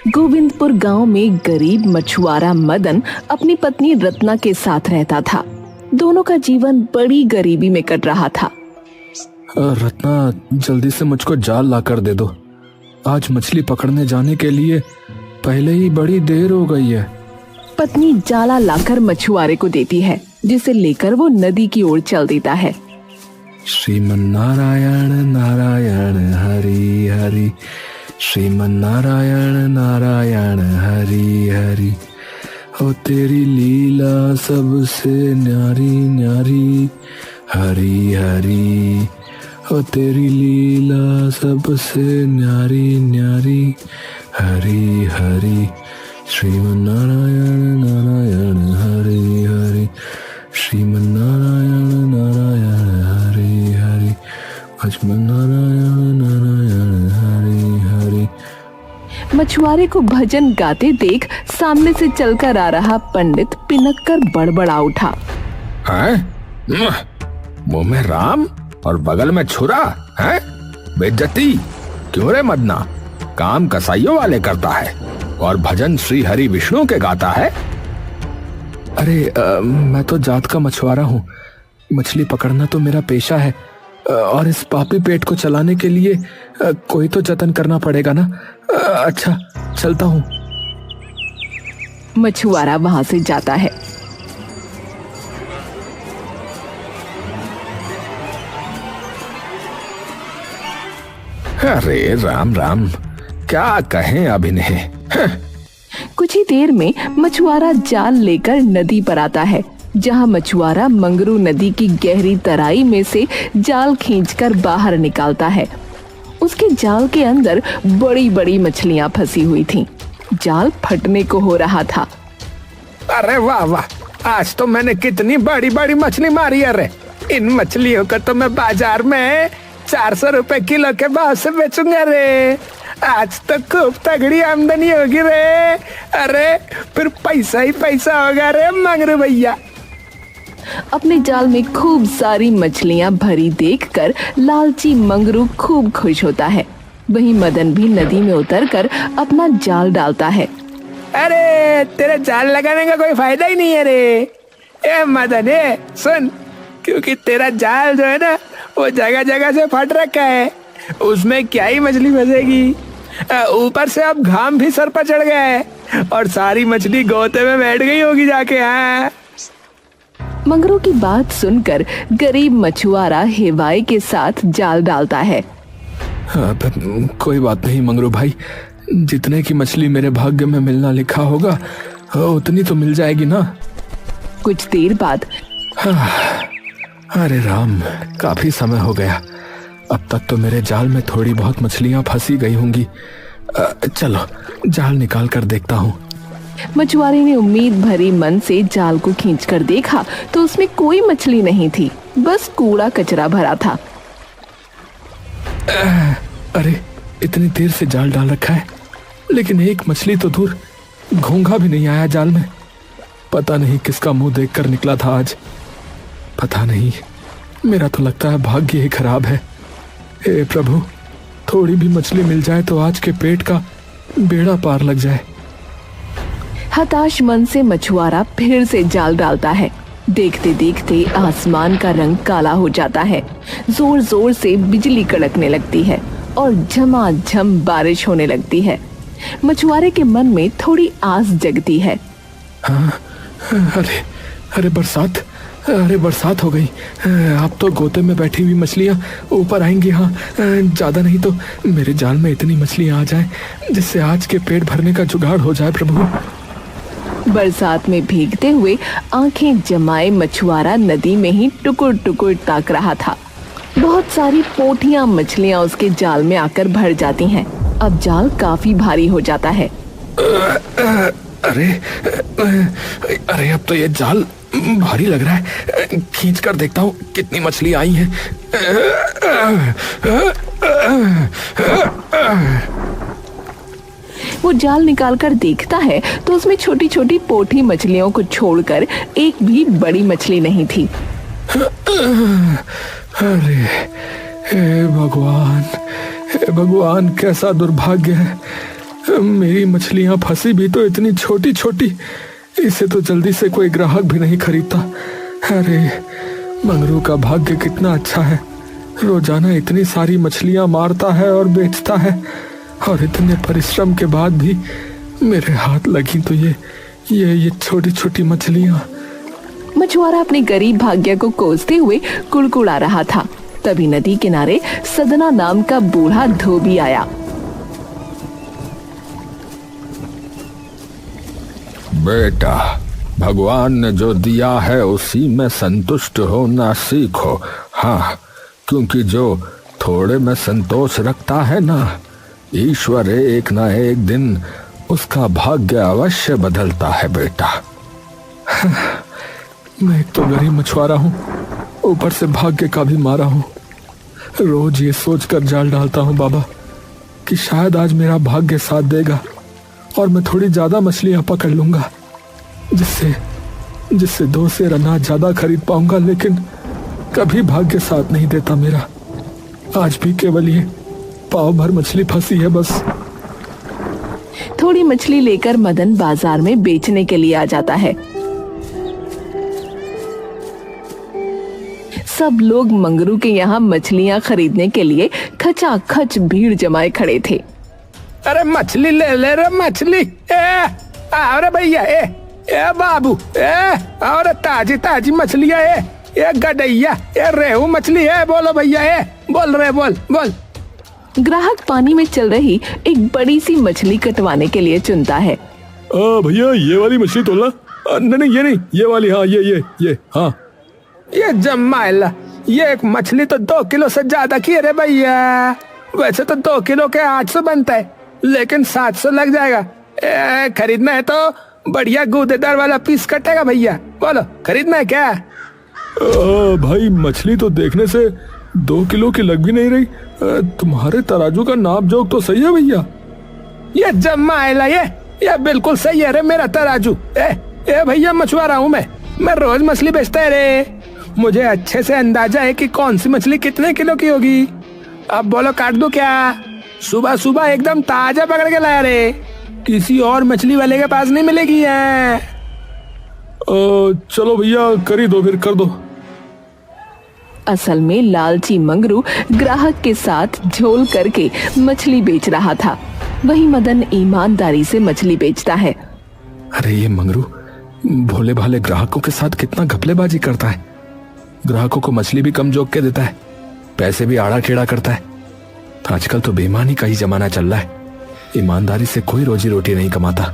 गोविंदपुर गांव में गरीब मछुआरा मदन अपनी पत्नी रत्ना के साथ रहता था। दोनों का जीवन बड़ी गरीबी में कट रहा था। रत्ना, जल्दी से मुझको जाल लाकर दे दो। आज मछली पकड़ने जाने के लिए पहले ही बड़ी देर हो गई है। पत्नी जाला लाकर मछुआरे को देती है, जिसे लेकर वो नदी की ओर चल देता है। श्रीमन नारायण नारायण हरि हरि, श्रीमन नारायण नारायण हरि हरि। हो तेरी लीला सबसे न्यारी न्यारी, हरि हरि। हो तेरी लीला सबसे न्यारी न्यारी, हरि हरि। श्रीमन नारायण नारायण हरि हरि, श्रीमन नारायण नारायण हरि हरि, लक्ष्मण नारायण नारायण हरि हरि। मछुआरे को भजन गाते देख सामने से चलकर आ रहा पंडित पिनक कर बड़बड़ा उठा। मुंह में राम और बगल में छुरा है? बेइज्जती क्यों रे मदना? काम कसाईयों वाले करता है और भजन श्री हरि विष्णु के गाता है। अरे मैं तो जात का मछुआरा हूँ। मछली पकड़ना तो मेरा पेशा है और इस पापी पेट को चलाने के लिए कोई तो जतन करना पड़ेगा ना। अच्छा, चलता हूँ। मछुआरा वहां से जाता है। अरे राम राम, क्या कहें अब इन्हें। कुछ ही देर में मछुआरा जाल लेकर नदी पर आता है, जहां मछुआरा मंगरू नदी की गहरी तराई में से जाल खींचकर बाहर निकालता है। उसके जाल के अंदर बड़ी बड़ी मछलियां फंसी हुई थीं। जाल फटने को हो रहा था। अरे वाह वाह, आज तो मैंने कितनी बड़ी बड़ी मछली मारी। अरे इन मछलियों को तो मैं बाजार में 400 रुपए किलो के भाव से बेचूंगा रे। आज तो खूब तगड़ी आमदनी होगी रे। अरे फिर पैसा ही पैसा होगा रे मंगरू भैया। अपने जाल में खूब सारी मछलियां भरी देखकर लालची मंगरू खूब खुश होता है। वहीं मदन भी नदी में उतरकर अपना जाल डालता है। अरे तेरे जाल लगाने का कोई फायदा ही नहीं है रे। ए मदन, सुन, क्योंकि तेरा जाल जो है ना वो जगह जगह से फट रखा है, उसमें क्या ही मछली फंसेगी। ऊपर से अब घाम भी सर पर चढ़ गया है और सारी मछली गोते में बैठ गई होगी जाके। हाँ, मंगरू की बात सुनकर गरीब मछुआरा हेवाई के साथ जाल डालता है। कोई बात नहीं मंगरू भाई, जितने की मछली मेरे भाग्य में मिलना लिखा होगा उतनी तो मिल जाएगी ना। कुछ देर बाद अरे राम, काफी समय हो गया। अब तक तो मेरे जाल में थोड़ी बहुत मछलियां फंसी गई होंगी। चलो जाल निकाल कर देखता हूँ। मछुआरे ने उम्मीद भरी मन से जाल को खींचकर देखा तो उसमें कोई मछली नहीं थी, बस कूड़ा कचरा भरा था। अरे इतनी देर से जाल डाल रखा है, लेकिन एक मछली तो दूर, घोंघा भी नहीं आया जाल में। पता नहीं किसका मुंह देखकर निकला था आज। पता नहीं, मेरा तो लगता है भाग्य ही खराब है। हे प्रभु, थोड़ी भी मछली मिल जाए तो आज के पेट का बेड़ा पार लग जाए। हताश मन से मछुआरा फिर से जाल डालता है। देखते देखते आसमान का रंग काला हो जाता है। जोर जोर से बिजली कड़कने लगती है और झमाझम बारिश होने लगती है। मछुआरे के मन में थोड़ी आस जगती है। हाँ, अरे बरसात, अरे बरसात हो गई। अब तो गोते में बैठी हुई मछलियां ऊपर आएंगी। हाँ, ज्यादा नहीं तो मेरे जाल में इतनी मछलियां आ जाएं जिससे आज के पेट भरने का जुगाड़ हो जाए प्रभु। बरसात में भीगते हुए आंखें जमाए मछुआरा नदी में ही टुकुर टुकुर ताक रहा था। बहुत सारी पोठियां मछलियां उसके जाल में आकर भर जाती हैं। अब जाल काफी भारी हो जाता है। अरे अब तो ये जाल भारी लग रहा है। खींच कर देखता हूँ कितनी मछली आई हैं। वो जाल निकालकर देखता है तो उसमें छोटी छोटी पोठी मछलियों को छोड़कर एक भी बड़ी मछली नहीं थी। अरे हे भगवान, कैसा दुर्भाग्य है। मेरी मछलियां फंसी भी तो इतनी छोटी छोटी, इसे तो जल्दी से कोई ग्राहक भी नहीं खरीदता। अरे मंगरू का भाग्य कितना अच्छा है, रोजाना इतनी सारी मछलियां मारता है और बेचता है, और इतने परिश्रम के बाद भी मेरे हाथ लगी तो ये छोटी छोटी मछलियां। मछुआरा अपने गरीब भाग्य को कोसते हुए कुड़कुड़ा रहा था। तभी नदी किनारे सदना नाम का बूढ़ा धोबी आया। बेटा, भगवान ने जो दिया है उसी में संतुष्ट होना सीखो। हाँ, क्योंकि जो थोड़े में संतोष रखता है ना, ईश्वर एक ना एक दिन उसका भाग्य अवश्य बदलता है बेटा। मैं एक तो गरीब मछुआरा हूँ, ऊपर से भाग्य का भी मारा हूँ। रोज ये सोचकर जाल डालता हूँ बाबा कि शायद आज मेरा भाग्य साथ देगा और मैं थोड़ी ज्यादा मछलियां पकड़ लूंगा, जिससे 2 सेर अनाज ज्यादा खरीद पाऊंगा। लेकिन कभी भाग्य साथ नहीं देता मेरा। आज भी केवल ये पाव भर मछली फंसी है बस। थोड़ी मछली लेकर मदन बाजार में बेचने के लिए आ जाता है। सब लोग मंगरू के यहाँ मछलियाँ खरीदने के लिए खचाखच भीड़ जमाए खड़े थे। अरे मछली ले रे मछली, अरे भैया, ए बाबू, और ताजी ताजी मछलियाँ, ये गडैया, ये रेहू मछली है। बोलो भैया, बोल। ग्राहक पानी में चल रही एक बड़ी सी मछली कटवाने के लिए चुनता है। भैया ये वाली मछली तोलना। नहीं ये नहीं, ये वाली। हाँ ये हाँ। ये जमाइला, ये एक मछली तो 2 किलो से ज्यादा की है रे भैया। वैसे तो 2 किलो के 800 बनता है, लेकिन 700 लग जाएगा। खरीदना है तो बढ़िया गूदेदार वाला पीस कटेगा भैया। बोलो, खरीदना है क्या? भाई मछली तो देखने से 2 किलो की लग भी नहीं रही। तुम्हारे तराजू का नाप जोक तो सही है भैया। ये जमाइला, ये बिल्कुल सही है रे मेरा तराजू। ए भैया, मछुआरा हूँ मैं रोज मछली बेचता है रे। मुझे अच्छे से अंदाजा है कि कौन सी मछली कितने किलो की होगी। अब बोलो, काट दूं क्या? सुबह सुबह एकदम ताजा पकड़ के लाया रे, किसी और मछली वाले के पास नहीं मिलेगी है। चलो भैया, कर दो। असल में लालची मंगरू ग्राहक के साथ झोल करके मछली बेच रहा था। वही मदन ईमानदारी से मछली बेचता है। अरे ये मंगरू भोले भाले ग्राहकों के साथ कितना घपलेबाजी करता है। ग्राहकों को मछली भी कम जोक के देता है, पैसे भी आड़ा टेढ़ा करता है। आजकल तो बेईमानी का ही जमाना चल रहा है, ईमानदारी से कोई रोजी रोटी नहीं कमाता।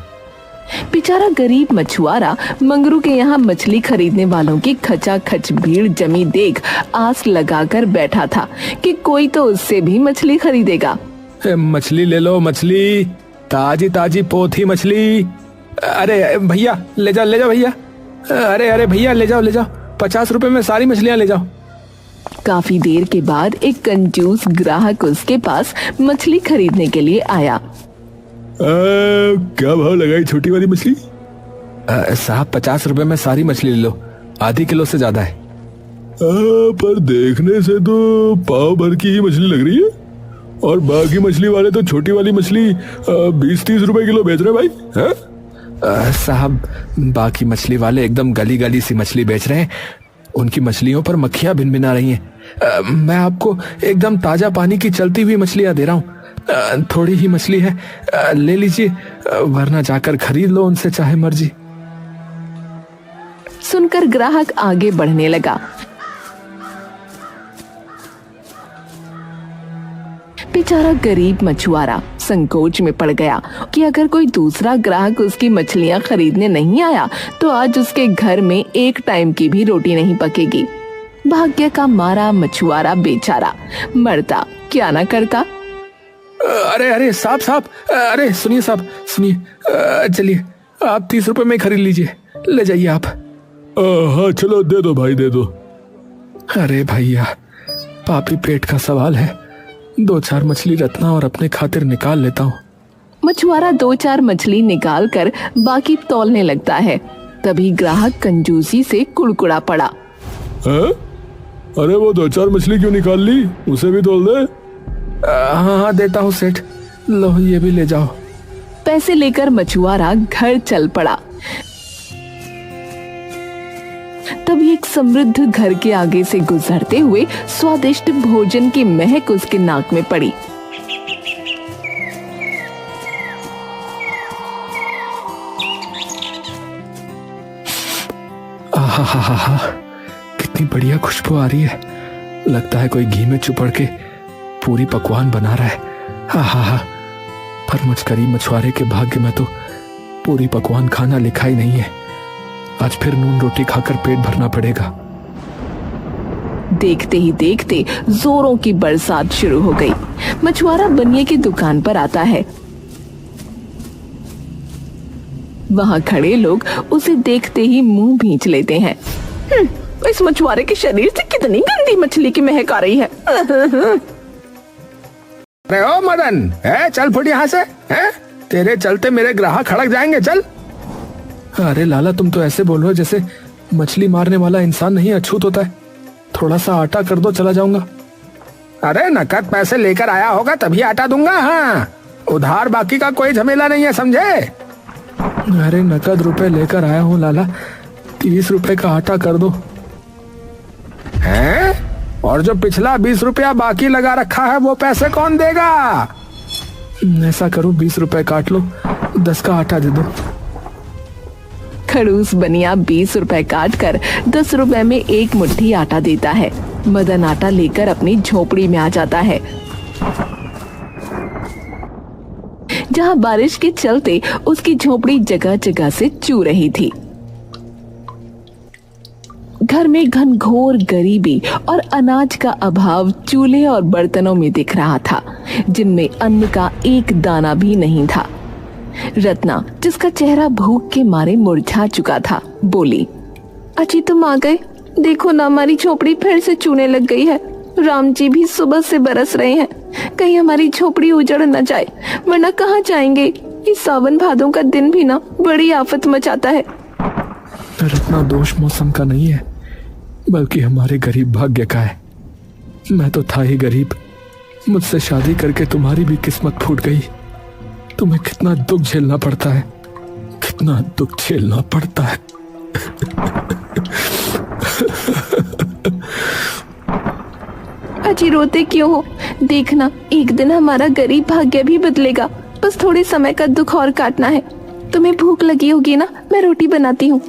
बेचारा गरीब मछुआरा मंगरू के यहाँ मछली खरीदने वालों की खचाखच भीड़ जमी देख आस लगाकर बैठा था कि कोई तो उससे भी मछली खरीदेगा। मछली ले लो, मछली ताजी ताजी पोथी मछली। अरे भैया ले जाओ भैया। अरे भैया ले जाओ 50 रुपए में सारी मछलियाँ ले जाओ। काफी देर के बाद एक कंजूस ग्राहक उसके पास मछली खरीदने के लिए आया। क्या भाव लगाई छोटी वाली मछली? साहब 50 रुपए में सारी मछली ले लो, आधी किलो से ज्यादा है। पर देखने से तो पाव भर की ही मछली लग रही है, और बाकी मछली वाले तो छोटी वाली मछली 20-30 रुपए किलो बेच रहे भाई। साहब, बाकी मछली वाले एकदम गली गली सी मछली बेच रहे हैं, उनकी मछलियों पर मक्खियां भिनभिना रही हैं। मैं आपको एकदम ताजा पानी की चलती हुई मछलियां दे रहा हूँ। थोड़ी ही मछली है, ले लीजिए, वरना जाकर खरीद लो उनसे चाहे मर्जी। सुनकर ग्राहक आगे बढ़ने लगा। बेचारा गरीब मछुआरा संकोच में पड़ गया कि अगर कोई दूसरा ग्राहक उसकी मछलियां खरीदने नहीं आया तो आज उसके घर में एक टाइम की भी रोटी नहीं पकेगी। भाग्य का मारा मछुआरा बेचारा मरता क्या ना करता। अरे साहब, अरे सुनिए साहब, सुनिए, चलिए आप 30 रुपए में खरीद लीजिए, ले जाइए आप। हाँ चलो, दे दो भाई, दे दो। अरे भैया, पापी पेट का सवाल है, 2-4 मछली रत्ना और अपने खातिर निकाल लेता हूँ। मछुआरा 2-4 मछली निकाल कर बाकी तौलने लगता है। तभी ग्राहक कंजूसी से कुड़कुड़ा पड़ा। अरे वो 2-4 मछली क्यों निकाल ली, उसे भी तौल दे। हाँ देता हूँ सेठ, लो ये भी ले जाओ। पैसे लेकर मछुआरा घर चल पड़ा। तभी एक समृद्ध घर के आगे से गुजरते हुए स्वादिष्ट भोजन की महक उसके नाक में पड़ी। आहा, कितनी बढ़िया खुशबू आ रही है। लगता है कोई घी में चुपड़ के पूरी पकवान बना रहा है। आहा, पर मुझ गरीब मछुआरे के भाग्य में तो पूरी पकवान खाना लिखा ही नहीं है। आज फिर नून रोटी खाकर पेट भरना पड़ेगा। देखते ही देखते जोरों की बरसात शुरू हो गई। मछुआरा बनिए की दुकान पर आता है। वहां खड़े लोग उसे देखते ही मुंह भींच लेते हैं। इस मछुआरे के शरीर से कितनी गंदी मछली की महक आ रही है। अरे ओ मदन, चल फुट यहाँ से। तेरे चलते मेरे ग्राहक खड़क जाएंगे, चल। अरे लाला, तुम तो ऐसे बोल रहे हो जैसे मछली मारने वाला इंसान नहीं अछूत होता है। थोड़ा सा आटा कर दो, चला जाऊंगा। अरे नकद पैसे लेकर आया होगा तभी आटा दूंगा। हाँ, उधार बाकी का कोई झमेला नहीं है, समझे? अरे नकद रुपए लेकर आया हूँ लाला, 30 रुपए का आटा कर दो। हैं? और जो पिछला 20 रुपया बाकी लगा रखा है वो पैसे कौन देगा? ऐसा करो, 20 रुपए काट लो, 10 का आटा दे दो। खड़ूस बनिया 20 रुपए काट कर 10 रुपए में एक मुट्ठी आटा देता है। मदन आटा लेकर अपनी झोपड़ी में आ जाता है, जहां बारिश के चलते उसकी झोपड़ी जगह जगह से चू रही थी। घर में घनघोर गरीबी और अनाज का अभाव चूल्हे और बर्तनों में दिख रहा था, जिनमें अन्न का एक दाना भी नहीं था। रत्ना, जिसका चेहरा भूख के मारे मुरझा चुका था, बोली, अजी तुम आ गए। देखो ना, हमारी झोपड़ी फिर से चूने लग गई है। राम जी भी सुबह से बरस रहे हैं। कहीं हमारी झोपड़ी उजड़ न जाए, वरना कहाँ जाएंगे। इस सावन भादों का दिन भी ना बड़ी आफत मचाता है। रत्ना, दोष मौसम का नहीं है, बल्कि हमारे गरीब भाग्य का है। मैं तो था ही गरीब। मुझसे शादी करके तुम्हारी भी किस्मत फूट गई। तुम्हें कितना दुख झेलना पड़ता है, कितना दुख झेलना पड़ता है। अजी रोते क्यों हो? देखना, एक दिन हमारा गरीब भाग्य भी बदलेगा। बस थोड़े समय का दुख और काटना है। तुम्हें भूख लगी होगी ना, मैं रोटी बनाती हूँ।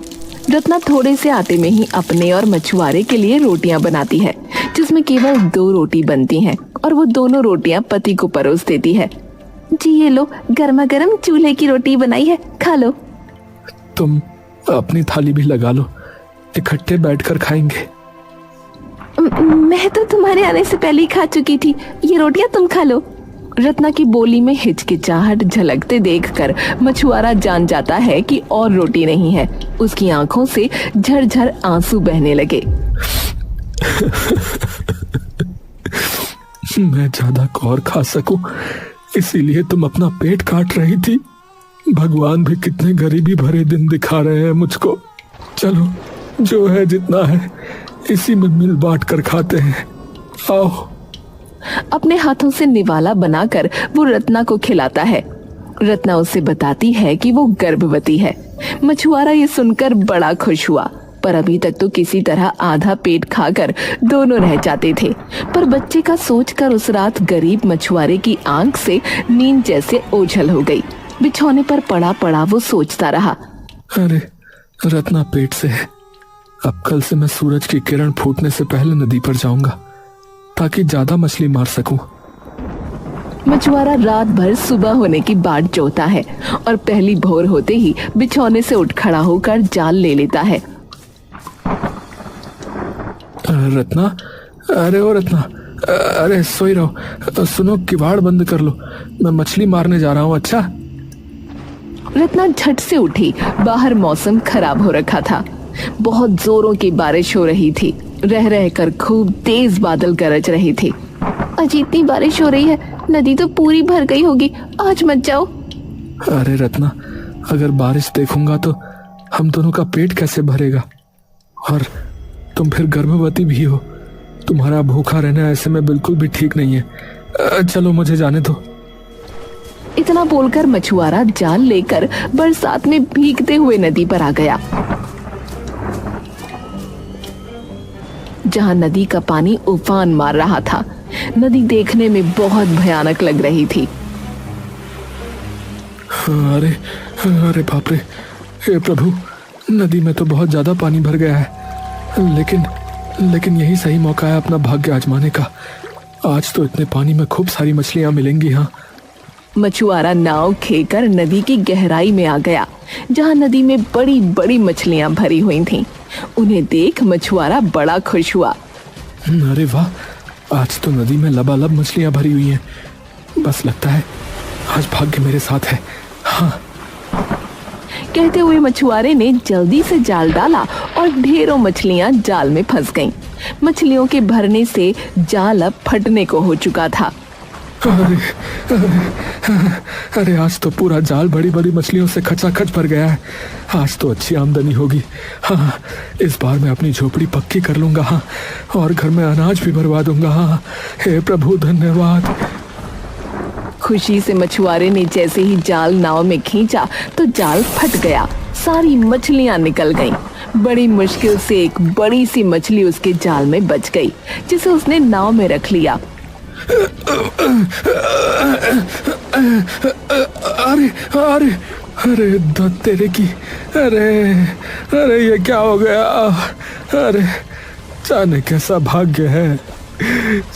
रत्ना थोड़े से आटे में ही अपने और मछुआरे के लिए रोटियां बनाती है, जिसमें केवल 2 रोटी बनती हैं, और वो दोनों रोटियां पति को परोस देती है। जी ये लो, गर्मा गर्म चूल्हे की रोटी बनाई है, खा लो। तुम अपनी थाली भी लगा लो, इकट्ठे बैठकर खाएंगे। मैं तो तुम्हारे आने से पहले ही खा चुकी थी। ये रोटियां तुम खा लो। रत्ना की बोली में हिचकिचाहट झलकते देखकर मछुआरा जान जाता है कि और रोटी नहीं है। उसकी आंखों से झरझर आंसू बहने लगे। मैं ज्यादा और खा सकूं, इसीलिए तुम अपना पेट काट रही थी। भगवान भी कितने गरीबी भरे दिन दिखा रहे हैं मुझको। चलो, जो है जितना है इसी में मिल बांट कर खाते हैं। आओ। अपने हाथों से निवाला बनाकर वो रत्ना को खिलाता है। रत्ना उसे बताती है कि वो गर्भवती है। मछुआरा ये सुनकर बड़ा खुश हुआ, पर अभी तक तो किसी तरह आधा पेट खाकर दोनों रह जाते थे। पर बच्चे का सोचकर उस रात गरीब मछुआरे की आंख से नींद जैसे ओझल हो गई। बिछौने पर पड़ा पड़ा वो सोचता रहा, अरे रत्ना पेट से है। अब कल से मैं सूरज की किरण फूटने से पहले नदी पर जाऊंगा, ताकि ज्यादा मछली मार सकूं। मछुआरा रात भर सुबह होने की बाट जोहता है और पहली भोर होते ही बिछौने से उठ खड़ा होकर जाल ले लेता है। रत्ना, अरे ओ रत्ना, अरे सोई रहो। सुनो, किवाड़ बंद कर लो, मैं मछली मारने जा रहा हूँ। अच्छा। रत्ना झट से उठी। बाहर मौसम खराब हो रखा था। बहुत जोरों की बारिश हो रही थी। रह रह कर खूब तेज बादल गरज रहे थे। आज इतनी बारिश हो रही है, नदी तो पूरी भर गई होगी। आज मत जाओ। अरे रत्ना, अगर बारिश देखूंगा तो हम दोनों का पेट कैसे भरेगा? और तुम फिर गर्भवती भी हो। तुम्हारा भूखा रहना ऐसे में बिल्कुल भी ठीक नहीं है। चलो, मुझे जाने दो। इतना बोलकर मछुआरा जाल लेकर बरसात में भीगते हुए नदी पर आ गया, जहां नदी का पानी उफान मार रहा था। नदी देखने में बहुत भयानक लग रही थी। अरे अरे बाप रे, हे प्रभु, नदी में तो बहुत ज्यादा पानी भर गया है। लेकिन यही सही मौका है अपना भाग्य आजमाने का। आज तो इतने पानी में खूब सारी मछलियां मिलेंगी। हाँ, मछुआरा नाव खेकर नदी की गहराई में आ गया, जहां नदी में बड़ी बड़ी मछलियां भरी हुई थीं। उन्हें देख मछुआरा बड़ा खुश हुआ। अरे वाह, आज तो नदी में लबालब मछलियां भरी हुई हैं। बस लगता है आज भाग्य मेरे साथ है। हाँ। कहते हुए मछुआरे ने जल्दी से जाल डाला और ढेरों मछलियां जाल में फंस गईं। मछलियों के भरने से जाल अब फटने को हो चुका था। अरे आज तो पूरा जाल बड़ी बड़ी मछलियों से खचाखच भर गया है। आज तो अच्छी आमदनी होगी। हाँ, इस बार मैं अपनी झोपड़ी पक्की कर लूंगा। हाँ, और घर में अनाज भी भरवा दूंगा। हाँ, हे प्रभु धन्यवाद। खुशी से मछुआरे ने जैसे ही जाल नाव में खींचा तो जाल फट गया। सारी मछलियां निकल गईं। बड़ी मुश्किल से एक बड़ी सी मछली उसके जाल में बच गई, जिसे उसने नाव में रख लिया। अरे अरे अरे तेरे की, अरे अरे ये क्या हो गया? अरे जाने कैसा भाग्य है,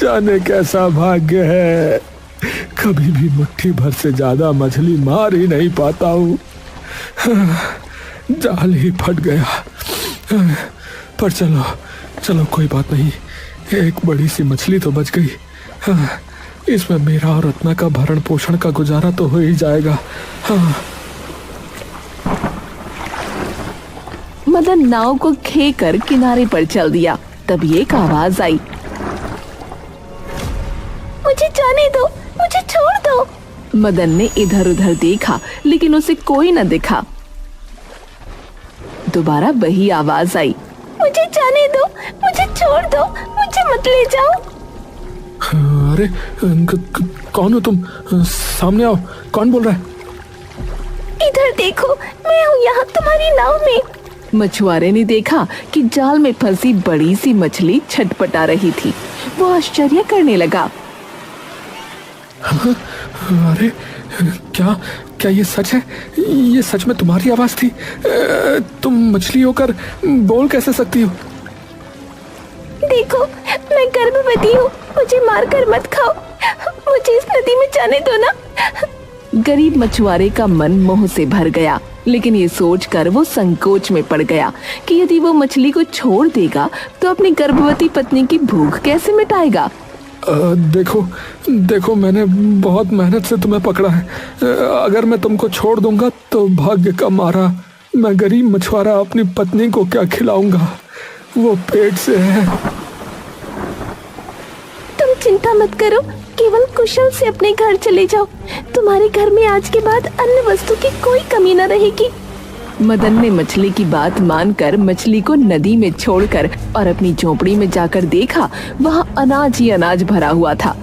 जाने कैसा भाग्य है। कभी भी मुट्ठी भर से ज्यादा मछली मार ही नहीं पाता हूँ। जाल ही फट गया। पर चलो चलो, कोई बात नहीं, एक बड़ी सी मछली तो बच गई। हाँ, इसमें मेरा और रत्ना का भरण पोषण का गुजारा तो हो ही जाएगा। हाँ। मदन नाव को खेकर किनारे पर चल दिया। तभी एक आवाज आई, मुझे जाने दो, मुझे छोड़ दो। मदन ने इधर उधर देखा, लेकिन उसे कोई न दिखा। दोबारा वही आवाज आई, मुझे जाने दो, मुझे छोड़ दो, मुझे मत ले जाओ। अरे कौन हो तुम? सामने आओ, कौन बोल रहा है? इधर देखो, मैं हूँ यहाँ तुम्हारी नाव में। मछुआरे ने देखा कि जाल में फंसी बड़ी सी मछली छटपटा रही थी। वो आश्चर्य करने लगा। अरे क्या क्या ये सच है? ये सच में तुम्हारी आवाज थी? तुम मछली होकर बोल कैसे सकती हो? देखो, मैं गर्भवती हूँ, मुझे मारकर मत खाओ, मुझे इस नदी में जाने दो ना। गरीब मछुआरे का मन मोह से भर गया, लेकिन ये सोचकर वो संकोच में पड़ गया कि यदि वो मछली को छोड़ देगा तो अपनी गर्भवती पत्नी की भूख कैसे मिटाएगा। देखो देखो, मैंने बहुत मेहनत से तुम्हें पकड़ा है। अगर मैं तुमको छोड़ दूंगा तो भाग्य का मारा मैं गरीब मछुआरा अपनी पत्नी को क्या खिलाऊंगा? वो पेट से है। तुम चिंता मत करो, केवल कुशल से अपने घर चले जाओ। तुम्हारे घर में आज के बाद अन्न वस्तु की कोई कमी न रहेगी। मदन ने मछली की बात मानकर मछली को नदी में छोड़कर और अपनी झोपड़ी में जाकर देखा, वहाँ अनाज ही अनाज भरा हुआ था।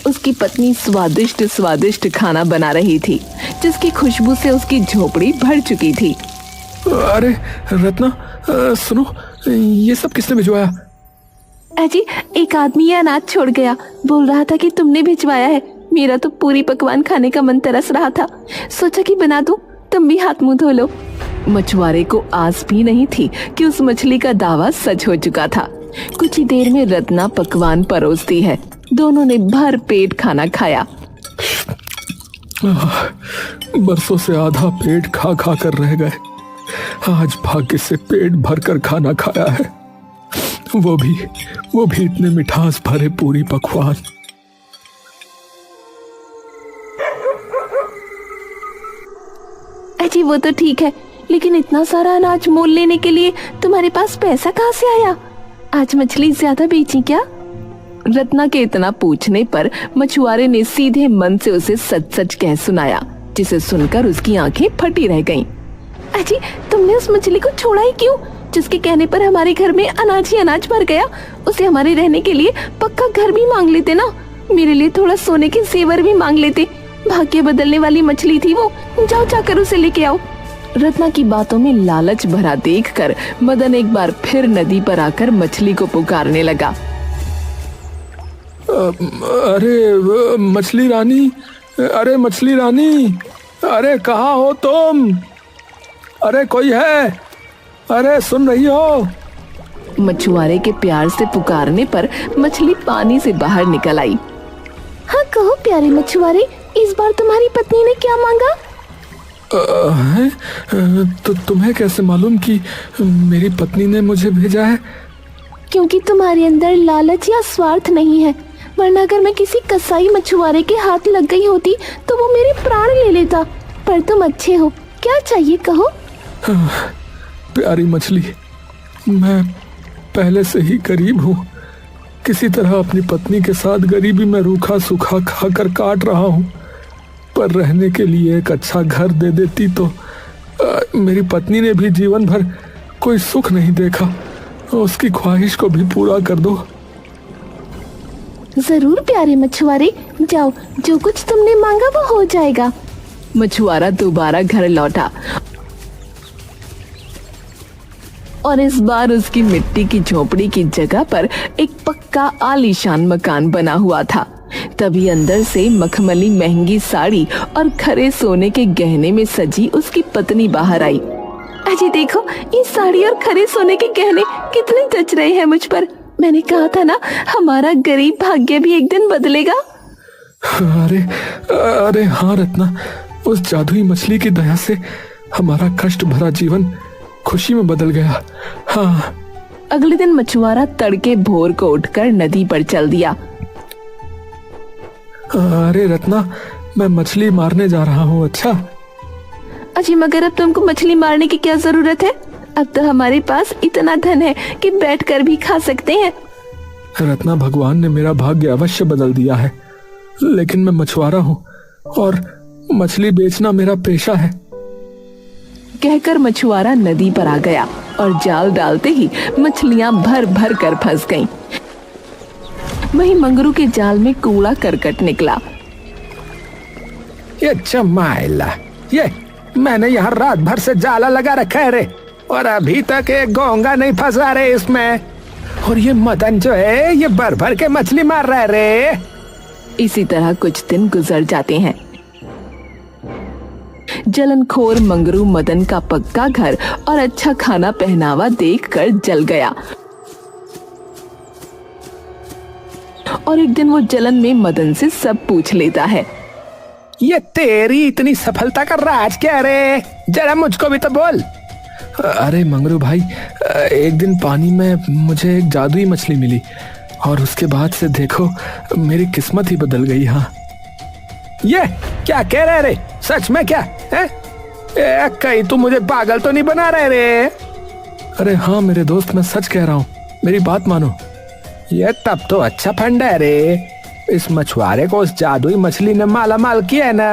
उसकी पत्नी स्वादिष्ट स्वादिष्ट खाना बना रही थी, जिसकी खुशबू से उसकी झोपड़ी भर चुकी थी। अरे रत्ना, सुनो, ये सब किसने भिजवाया? अजी, एक आदमी ये अनाज छोड़ गया, बोल रहा था कि तुमने भिजवाया है। मेरा तो पूरी पकवान खाने का मन तरस रहा था, सोचा कि बना दूं, तुम भी हाथ मुंह धो लो। मछुआरे को आस भी नहीं थी कि उस मछली का दावा सच हो चुका था। कुछ ही देर में रत्ना पकवान परोसती है। दोनों ने भर पेट खाना खाया। बरसों से आधा पेट खा खा कर रह गए, आज भाग्य से पेट भरकर खाना खाया है। वो भी इतने मिठास भरे पूरी पकवान। अजी, वो तो ठीक है, लेकिन इतना सारा अनाज मोल लेने के लिए तुम्हारे पास पैसा कहाँ से आया? आज मछली ज्यादा बेची क्या? रत्ना के इतना पूछने पर मछुआरे ने सीधे मन से उसे सच सच कह सुनाया, जिसे सुनकर उसकी आंखें फटी रह गईं। अजी, तुमने उस मछली को छोड़ा ही क्यों? जिसके कहने पर हमारे घर में अनाज ही अनाज भर गया। उसे हमारे रहने के लिए पक्का घर भी मांग लेते ना। मेरे लिए थोड़ा सोने के जेवर भी मांग लेते। भाग्य बदलने वाली मछली थी वो। जाओ जाकर उसे लेके आओ। रत्ना की बातों में लालच भरा देखकर मदन एक बार फिर नदी पर आकर मछली को पुकारने लगा। अरे मछली रानी, अरे मछली रानी, अरे कहाँ हो तुम? अरे कोई है? अरे सुन रही हो? मछुआरे के प्यार से पुकारने पर मछली पानी से बाहर निकल आई। हाँ कहो प्यारे मछुआरे, इस बार तुम्हारी पत्नी ने क्या मांगा? तो तुम्हें कैसे मालूम कि मेरी पत्नी ने मुझे भेजा है? क्योंकि तुम्हारे अंदर लालच या स्वार्थ नहीं है, वरना अगर मैं किसी कसाई मछुआरे के हाथ लग गई होती तो वो मेरे प्राण ले लेता। पर तुम अच्छे हो, क्या चाहिए कहो? प्यारी मछली, मैं पहले से ही गरीब हूँ। किसी तरह अपनी पत्नी के साथ गरीबी में रूखा सूखा खाकर काट रहा हूँ। पर रहने के लिए एक अच्छा घर दे देती तो मेरी पत्नी ने भी जीवन भर कोई सुख नहीं देखा, उसकी ख्वाहिश को भी पूरा कर दो। जरूर प्यारे मछुआरे, जाओ, जो कुछ तुमने मांगा वो हो जाएगा। मछुआरा दोबारा घर लौटा और इस बार उसकी मिट्टी की झोपड़ी की जगह पर एक पक्का आलीशान मकान बना हुआ था। तभी अंदर से मखमली महंगी साड़ी और खरे सोने के गहने में सजी उसकी पत्नी बाहर आई। अजी देखो, ये साड़ी और खरे सोने के गहने कितने जच रहे हैं मुझ पर। मैंने कहा था ना, हमारा गरीब भाग्य भी एक दिन बदलेगा। अरे अरे हाँ रत्ना, उस जादुई मछली की दया से हमारा कष्ट भरा जीवन खुशी में बदल गया। हाँ। अगले दिन मछुआरा तड़के भोर को उठकर नदी पर चल दिया। अरे रत्ना, मैं मछली मारने जा रहा हूँ। अच्छा अजी, मगर अब तुमको मछली मारने की क्या जरूरत है? अब तो हमारे पास इतना धन है कि बैठकर भी खा सकते हैं। रत्ना, भगवान ने मेरा भाग्य अवश्य बदल दिया है, लेकिन मैं मछुआरा हूँ और मछली बेचना मेरा पेशा है। कहकर मछुआरा नदी पर आ गया और जाल डालते ही मछलियां भर भर कर फंस गईं। वहीं मंगरू के जाल में कूड़ा करकट निकला। ये चमाइला, ये मैंने यहाँ रात भर से जाला लगा रखा है रे, और अभी तक एक घोंगा नहीं फंसा रे इसमें। और ये मदन जो है, ये भर भर के मछली मार रहा है रे। इसी तरह कुछ दिन गुजर जाते हैं। जलनखोर मंगरू मदन का पक्का घर और अच्छा खाना पहनावा देखकर जल गया और एक दिन वो जलन में मदन से सब पूछ लेता है। ये तेरी इतनी सफलता का राज क्या रे? जरा मुझको भी तो बोल। अरे मंगरू भाई, एक दिन पानी में मुझे एक जादुई मछली मिली और उसके बाद से देखो मेरी किस्मत ही बदल गई। हाँ। ये क्या कह रहे रे? सच में क्या है? कहीं तू मुझे पागल तो नहीं बना रहे रे? अरे हाँ मेरे दोस्त, मैं सच कह रहा हूँ, मेरी बात मानो। ये तब तो अच्छा फंड है रे। इस मछुआरे को उस जादुई मछली ने माला माल किया है ना।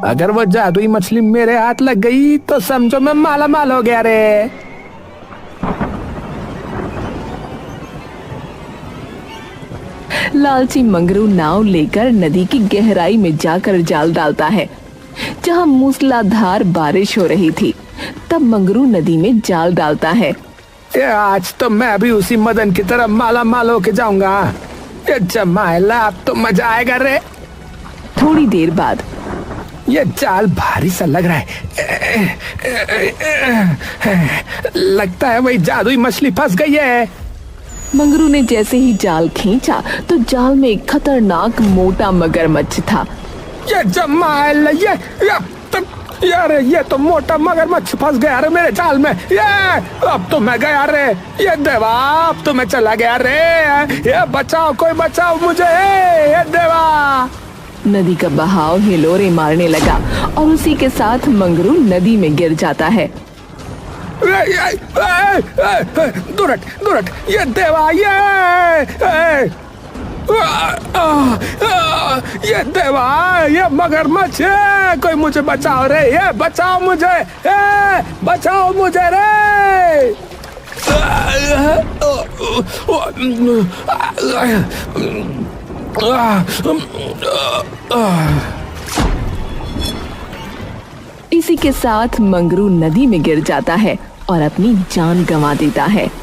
अगर वो जादुई मछली मेरे हाथ लग गई तो समझो मैं माला माल हो गया रे। लालची मंगरू नाव लेकर नदी की गहराई में जाकर जाल डालता है। जहां मूसलाधार बारिश हो रही थी, तब मंगरू नदी में जाल डालता है। आज तो मैं भी उसी मदन की तरह माला माल होके जाऊंगा। ये जमाइला, अब तो मजा आएगा रे। थोड़ी देर बाद ये जाल भारी सा लग रहा है। लगता है वही जादुई मछली फंस गई है। मंगरू ने जैसे ही जाल खींचा तो जाल में एक खतरनाक मोटा मगरमच्छ था। ये जमाइला, ये तो मोटा मगरमच्छ फंस गया रे मेरे जाल में। ये अब तो मैं गया रे। ये देवा, अब तो मैं चला गया रे। ये बचाओ, कोई बचाओ मुझे। ये देवा। नदी का बहाव हिलोरे मारने लगा और उसी के साथ मंगरू नदी में गिर जाता है। दूर हट, ये देवा, ये ये देवा, ये मगरमच्छ है, कोई मुझे बचाओ रे, ये बचाओ मुझे, बचाओ मुझे रे। इसी के साथ मंगरू नदी में गिर जाता है और अपनी जान गंवा देता है।